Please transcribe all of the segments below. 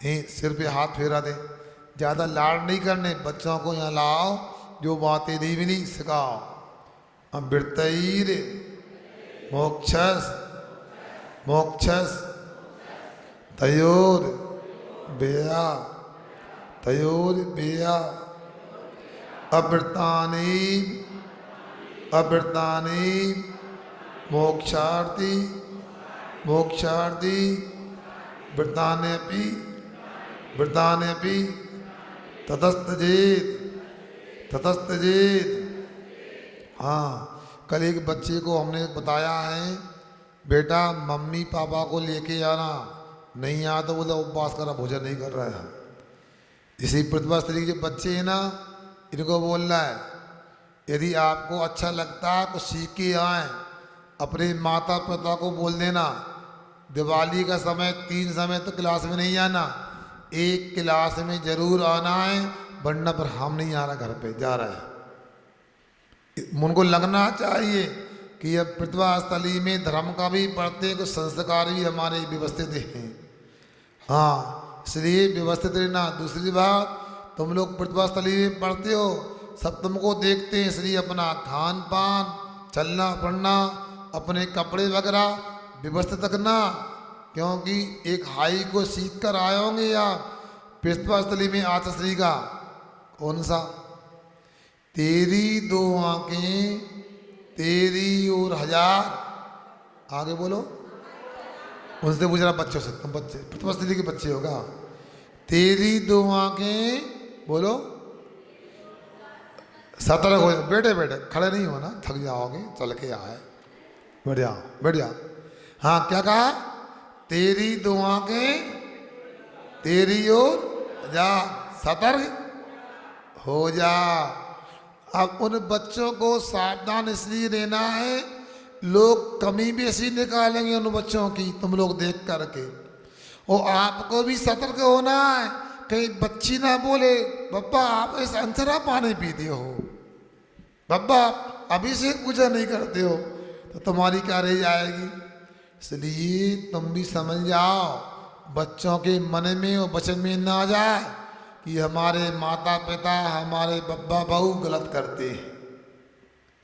सिर पे हाथ फेरा दे। ज़्यादा लाड़ नहीं करने, बच्चों को यहाँ लाओ, जो बातें नहीं मिली सिखाओ। अमृतैर मोक्षस मोक्षस तयोर बेया तयोर बेया अमृतानी अमृतानी मोक्षार्थी मोक्षार्थी वृतान्यपि वृतान्यपि ततस्तजेत ततस्तजेत। हाँ, कल एक बच्चे को हमने बताया है, बेटा मम्मी पापा को लेके आना, नहीं आया तो बोला उपवास करा, भोजन नहीं कर रहा है। इसी प्रतिभा स्त्री के बच्चे हैं ना, इनको बोल रहा है यदि आपको अच्छा लगता है तो सीख के आए, अपने माता पिता को बोल देना दिवाली का समय 3 समय तो क्लास में नहीं आना, 1 क्लास में जरूर आना है, वरना पर हम नहीं आ रहा, घर पे जा रहा है। उनको लगना चाहिए कि अब प्रतिभा स्थली में धर्म का भी पढ़ते, कुछ संस्कार भी हमारे व्यवस्थित हैं। हाँ, इसलिए व्यवस्थित रहना। दूसरी बात, तुम लोग प्रतिभा स्थली में पढ़ते हो, सब तुमको देखते हैं, इसलिए अपना खान पान, चलना फिरना, अपने कपड़े वगैरह व्यवस्थित रखना, क्योंकि एक हाई को सीख कर आए होंगे आप। प्रतिभा स्थली में आचार्य का कौन सा, तेरी 2 आंखें तेरी और 1000, आगे बोलो, उनसे पूछ रहा बच्चों से, तुम बच्चे प्रतिभा स्थली के बच्चे होगा। तेरी 2 आंखें बोलो, सतर्क हो। बैठे बैठे, खड़े नहीं हो ना, थक जाओगे, चल के आए, बैठ जाओ बैठ जाओ। हाँ, क्या कहा, तेरी 2 आंखें तेरी और 1000, सतर्क हो जा। अब उन बच्चों को सावधान इसलिए रहना है, लोग कमी भी ऐसी निकालेंगे उन बच्चों की, तुम लोग देख करके, और आपको भी सतर्क होना है, कहीं बच्ची ना बोले बब्बा आप इस अंतरा पानी पीते हो, बब्बा अभी से पूजा नहीं करते हो, तो तुम्हारी क्या रह जाएगी। इसलिए तुम भी समझ जाओ, बच्चों के मन में और वचन में ना आ जाए कि हमारे माता पिता, हमारे बब्बा बहू गलत करते हैं।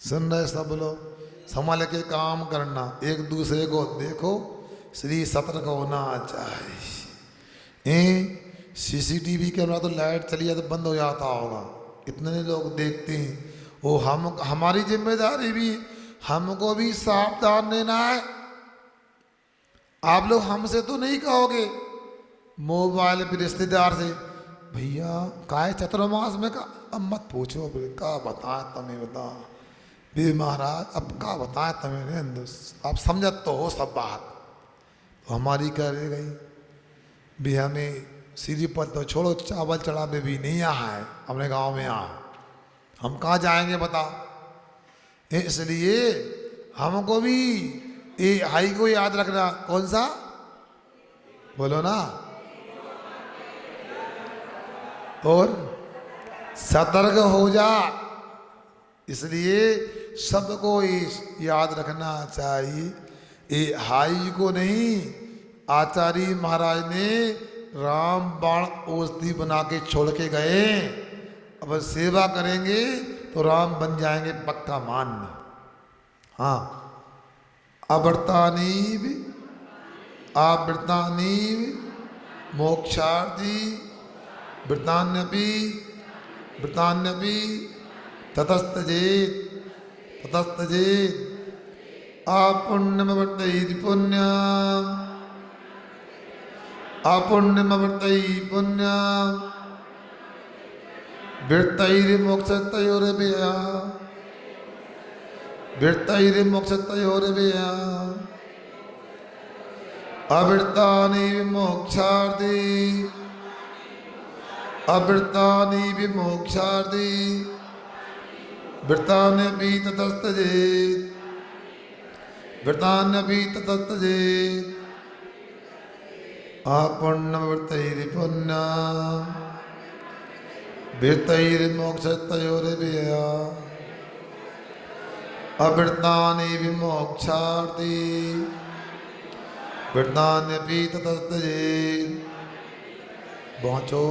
सुन रहे सब लोग, संभल के काम करना, एक दूसरे को देखो, इसलिए सतर्क होना चाहिए। सीसीटीवी कैमरा तो लाइट चली जाए तो बंद हो जाता होगा, इतने लोग देखते हैं, वो हमारी जिम्मेदारी भी, हमको भी सावधान रहना है। आप लोग हमसे तो नहीं कहोगे, मोबाइल पे रिश्तेदार से, भैया काय चतुर्मास में का, अब मत पूछो, का बताए तुम्हें, बता बे महाराज, अब का बताए तुम्हें, आप समझत तो हो सब बात, तो हमारी क्या रह गई भी। हमें सीधी पर तो छोड़ो, चावल चढ़ावे भी नहीं यहाँ है अपने गांव में, यहाँ हम कहाँ जाएंगे बताओ। इसलिए हमको भी ये हाई को याद रखना, कौन सा बोलो ना, और सतर्क हो जा। इसलिए सबको याद रखना चाहिए, ये हाई को नहीं, आचार्य महाराज ने राम बाण औषधि बना के छोड़ के गए, अब सेवा करेंगे तो राम बन जाएंगे, पक्का मान। हाँ, अवर्तानीव आवृतानीव मोक्षार्थी वृतान्यपि वृतान्यपि ततस्तजेत ततस्तजेत। आपुण्यमवर्तयति पुण्यम आपुण्यमवर्तयति पुण्यम वृत्तैर्मोक्षतयोर्व्यया वृत्तैर्मोक्षतयोर्व्यया अवृतानि विमोक्षार्थी अवृतानि विमोक्षार्थी वृतान्यपि ततस्तजेत वृतान्यपि ततस्तजेत। आपुण्यमवर्तयति पुण्यम वृत्तैर्मोक्षतयोर्व्यया अवृतानि विमोक्षार्थी वृतान्यपि ततस्तजेत पहुँचो।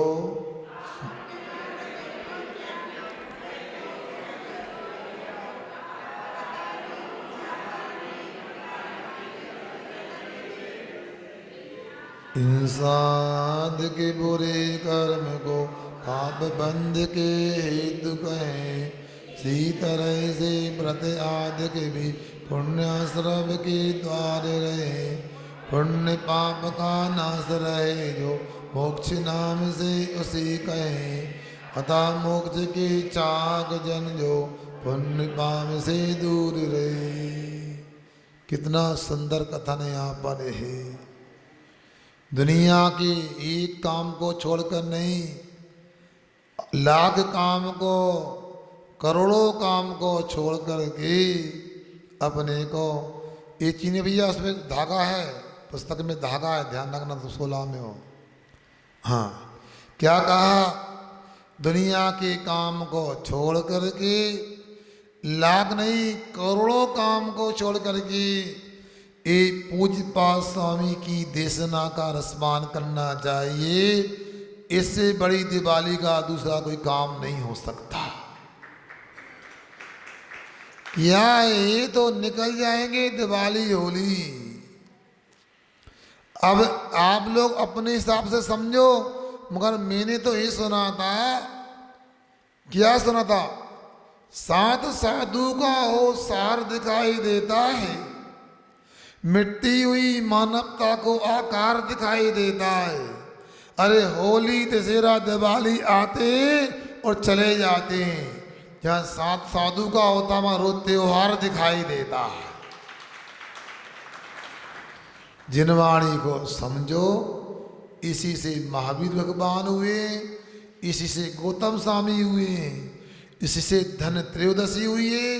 इंसान के बुरे कर्म को पाप बंध के हेतु कहें, सी तरह से व्रत आदि के भी पुण्याश्रव के द्वार रहे। पुण्य पाप का नाश रहे जो मोक्ष नाम से उसी कहें। अतः मोक्ष के चाक जन जो पुण्य पाप से दूर रहे। कितना सुंदर कथन यहाँ पर है। दुनिया के एक काम को छोड़कर नहीं, लाख काम को, करोड़ों काम को छोड़ कर के अपने को, ये चीनी भैया उसमें धागा है, पुस्तक में धागा है, ध्यान रखना तो 16 में हो। हाँ, क्या कहा? दुनिया के काम को छोड़ कर के, लाख नहीं करोड़ों काम को छोड़ कर के एक पूज्यपाद स्वामी की देशना का रसपान करना चाहिए। इससे बड़ी दिवाली का दूसरा कोई काम नहीं हो सकता। क्या ये तो निकल जाएंगे दिवाली होली। अब आप लोग अपने हिसाब से समझो, मगर मैंने तो ये सुना था। क्या सुना था? सात साधु का हो सार दिखाई देता है, मिट्टी हुई मानवता को आकार दिखाई देता है। अरे होली दशहरा दिवाली आते और चले जाते हैं। जहाँ सात साधु का होता वहाँ रोज त्योहार दिखाई देता है। जिनवाणी को समझो। इसी से महावीर भगवान हुए, इसी से गौतम स्वामी हुए, इसी से धन त्रयोदशी हुई है,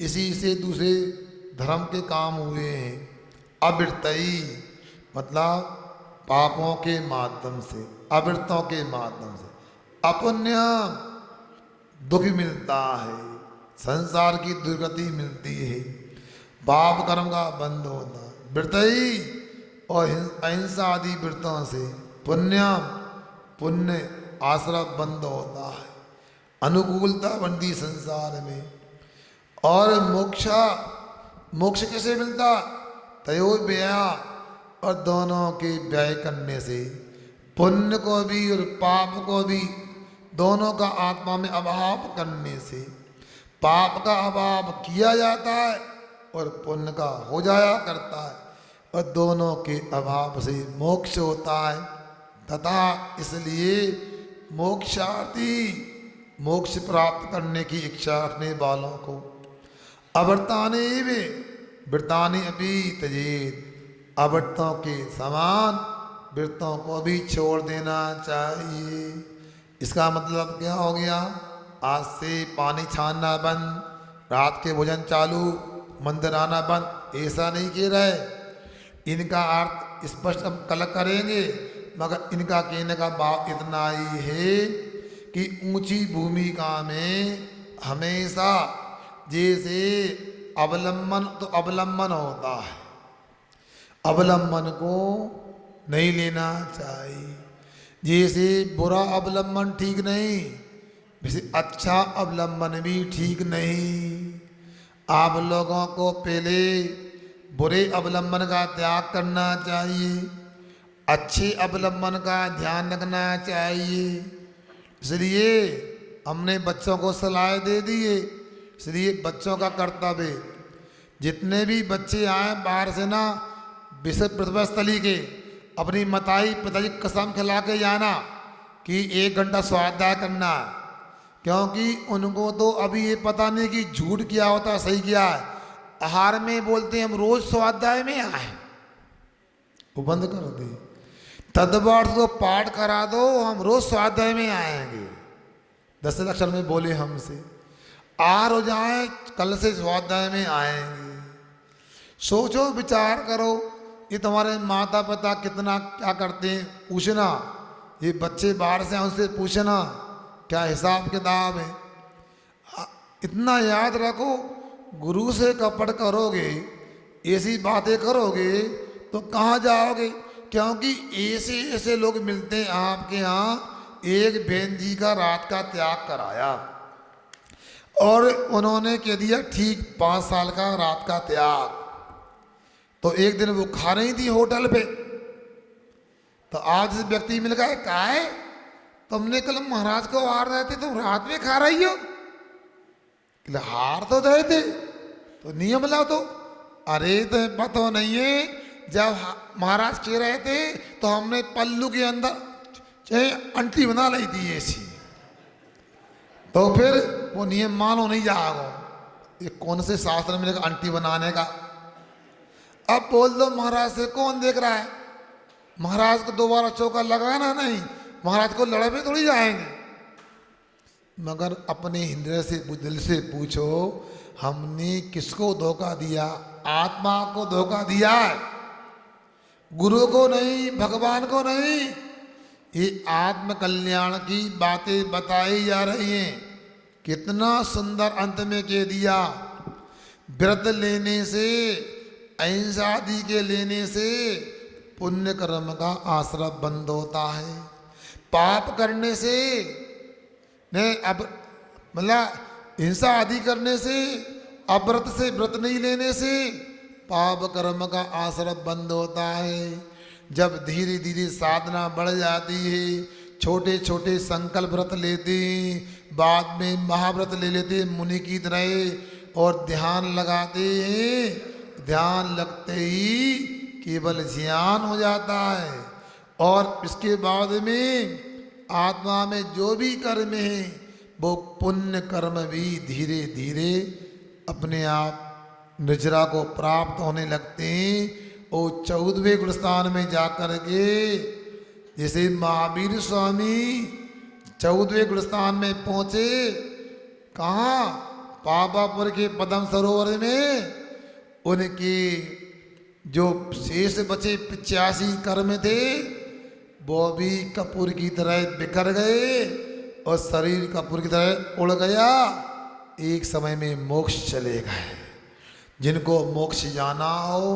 इसी से दूसरे धर्म के काम हुए हैं। अवृत्तई मतलब पापों के माध्यम से, अवृत्तों के माध्यम से अपुण्य दुख मिलता है, संसार की दुर्गति मिलती है, पाप कर्म का बंद होता है। वृत्तई और अहिंसा आदि वृत्तों से पुण्य आश्रय बंद होता है, अनुकूलता बनती संसार में। और मोक्ष कैसे मिलता? तयो व्यय, और दोनों के व्यय करने से, पुण्य को भी और पाप को भी दोनों का आत्मा में अभाव करने से। पाप का अभाव किया जाता है और पुण्य का हो जाया करता है, और दोनों के अभाव से मोक्ष होता है। तथा इसलिए मोक्षार्थी, मोक्ष प्राप्त करने की इच्छा रखने वालों को वृत्तानि अपि त्यजेत्, अवृत्तों के समान वृत्तों को भी छोड़ देना चाहिए। इसका मतलब क्या हो गया? आज से पानी छानना बंद, रात के भोजन चालू, मंदिर आना बंद, ऐसा नहीं कह रहे। इनका अर्थ स्पष्ट हम कल करेंगे, मगर इनका कहने का भाव इतना ही है कि ऊंची भूमिका में हमेशा जैसे अवलंबन, तो अवलंबन होता है, अवलंबन को नहीं लेना चाहिए। जैसे बुरा अवलंबन ठीक नहीं, वैसे अच्छा अवलंबन भी ठीक नहीं। आप लोगों को पहले बुरे अवलंबन का त्याग करना चाहिए, अच्छे अवलंबन का ध्यान रखना चाहिए। इसलिए हमने बच्चों को सलाह दे दिए। इसलिए बच्चों का कर्तव्य, जितने भी बच्चे आए बाहर से ना, विश्व प्रतिभा स्थली के अपनी माताई पिताजी कसम खिला के जाना कि 1 घंटा स्वाध्याय करना है। क्योंकि उनको तो अभी ये पता नहीं कि झूठ क्या होता है, सही क्या है। आहार में बोलते हैं हम रोज स्वाध्याय में आए, वो बंद कर दे। तदवार्थ को पाठ करा दो, हम रोज स्वाध्याय में आएंगे। 10 अक्षर में बोले हमसे, आर हो जाए, कल से स्वाध्याय में आएंगे। सोचो, विचार करो, ये तुम्हारे माता पिता कितना क्या करते हैं, पूछना। ये बच्चे बाहर से उनसे पूछना क्या हिसाब किताब है। इतना याद रखो, गुरु से कपट करोगे, ऐसी बातें करोगे तो कहाँ जाओगे? क्योंकि ऐसे ऐसे लोग मिलते हैं आपके यहाँ। एक बहन जी का रात का त्याग कराया और उन्होंने कह दिया ठीक 5 साल का रात का त्याग। तो एक दिन वो खा रही थी होटल पे, तो आज से व्यक्ति मिल गया, कहा है तुमने कल महाराज को हार रहे थे, तुम रात में खा रही हो? हार तो रहे थे तो नियम लाओ। तो अरे तो पता नहीं है, जब महाराज कह रहे थे तो हमने पल्लू के अंदर चाहे अंटी बना ली थी ऐसी, तो फिर वो नियम मानो नहीं जाओ। ये कौन से शास्त्र में अंटी बनाने का? अब बोल दो महाराज से, कौन देख रहा है? महाराज को दोबारा चौका लगाना नहीं, महाराज को लड़ाई में थोड़ी जाएंगे। मगर अपने हृदय से दिल से पूछो, हमने किसको धोखा दिया? आत्मा को धोखा दिया है, गुरु को नहीं, भगवान को नहीं। ये आत्म कल्याण की बातें बताई जा रही हैं। कितना सुंदर अंत में कह दिया, व्रत लेने से, अहिंसा आदि के लेने से पुण्य कर्म का आश्रय बंद होता है। पाप करने से नहीं, अब मतलब हिंसा आदि करने से, अव्रत से, व्रत नहीं लेने से पाप कर्म का आश्रय बंद होता है। जब धीरे धीरे साधना बढ़ जाती है, छोटे छोटे संकल्प व्रत लेते हैं, बाद में महाव्रत ले लेते मुनि की तरह और ध्यान लगाते हैं। ध्यान लगते ही केवल ज्ञान हो जाता है और इसके बाद में आत्मा में जो भी कर्म है वो पुण्य कर्म भी धीरे धीरे अपने आप निजरा को प्राप्त होने लगते हैं। और 14वें गुणस्थान में जाकर के जैसे महावीर स्वामी 14वें गुणस्थान में पहुँचे, कहाँ? पावापुर के पद्म सरोवर में उनके जो शेष बचे 85 कर्म थे वो भी कपूर की तरह बिखर गए और शरीर कपूर की तरह उड़ गया। एक समय में मोक्ष चले गए। जिनको मोक्ष जाना हो,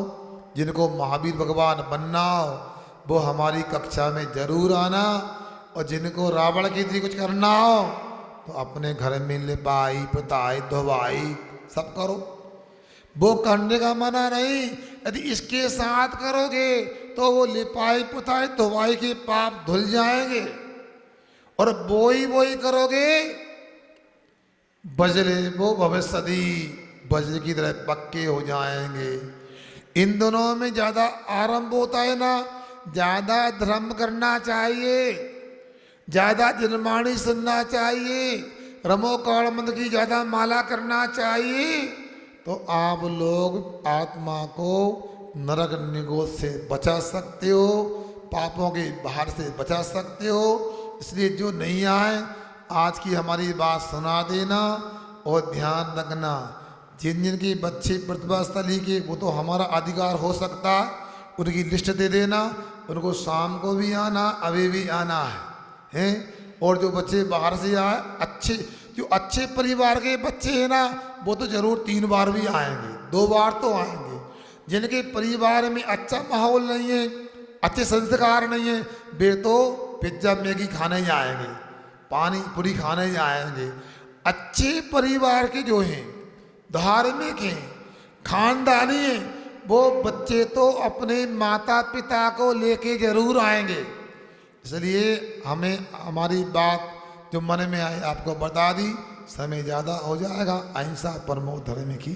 जिनको महावीर भगवान बनना हो, वो हमारी कक्षा में जरूर आना। और जिनको रावण की तरह कुछ करना हो तो अपने घर में लिपाई पुताई धोवाई सब करो। वो करने का मना नहीं, यदि इसके साथ करोगे तो वो लिपाई पुताई धोवाई के पाप धुल जाएंगे। और बोई करोगे बजले वो भविष्यति, बजले की तरह पक्के हो जाएंगे। इन दोनों में ज्यादा आरंभ होता है ना, ज्यादा धर्म करना चाहिए, ज्यादा जनवाणी सुनना चाहिए, रमो कौड़ मंद की ज्यादा माला करना चाहिए, तो आप लोग आत्मा को नरक निगोद से बचा सकते हो, पापों के बाहर से बचा सकते हो। इसलिए जो नहीं आए आज की हमारी बात सुना देना और ध्यान रखना। जिन जिन के बच्चे प्रतिभास्थली के वो तो हमारा अधिकार हो सकता है, उनकी लिस्ट दे देना, उनको शाम को भी आना, अभी भी आना है। और जो बच्चे बाहर से आए, जो अच्छे परिवार के बच्चे हैं ना, वो तो जरूर 3 बार भी आएंगे, 2 बार तो आएंगे। जिनके परिवार में अच्छा माहौल नहीं है, अच्छे संस्कार नहीं है, वे तो पिज्जा मैगी खाने ही आएंगे, पानी पूरी खाने ही आएंगे। अच्छे परिवार के जो हैं, धार्मिक हैं, खानदानी हैं, वो बच्चे तो अपने माता पिता को लेके जरूर आएंगे। इसलिए हमें हमारी बात जो मन में आए आपको बता दी। समय ज़्यादा हो जाएगा। अहिंसा परमो धर्म की।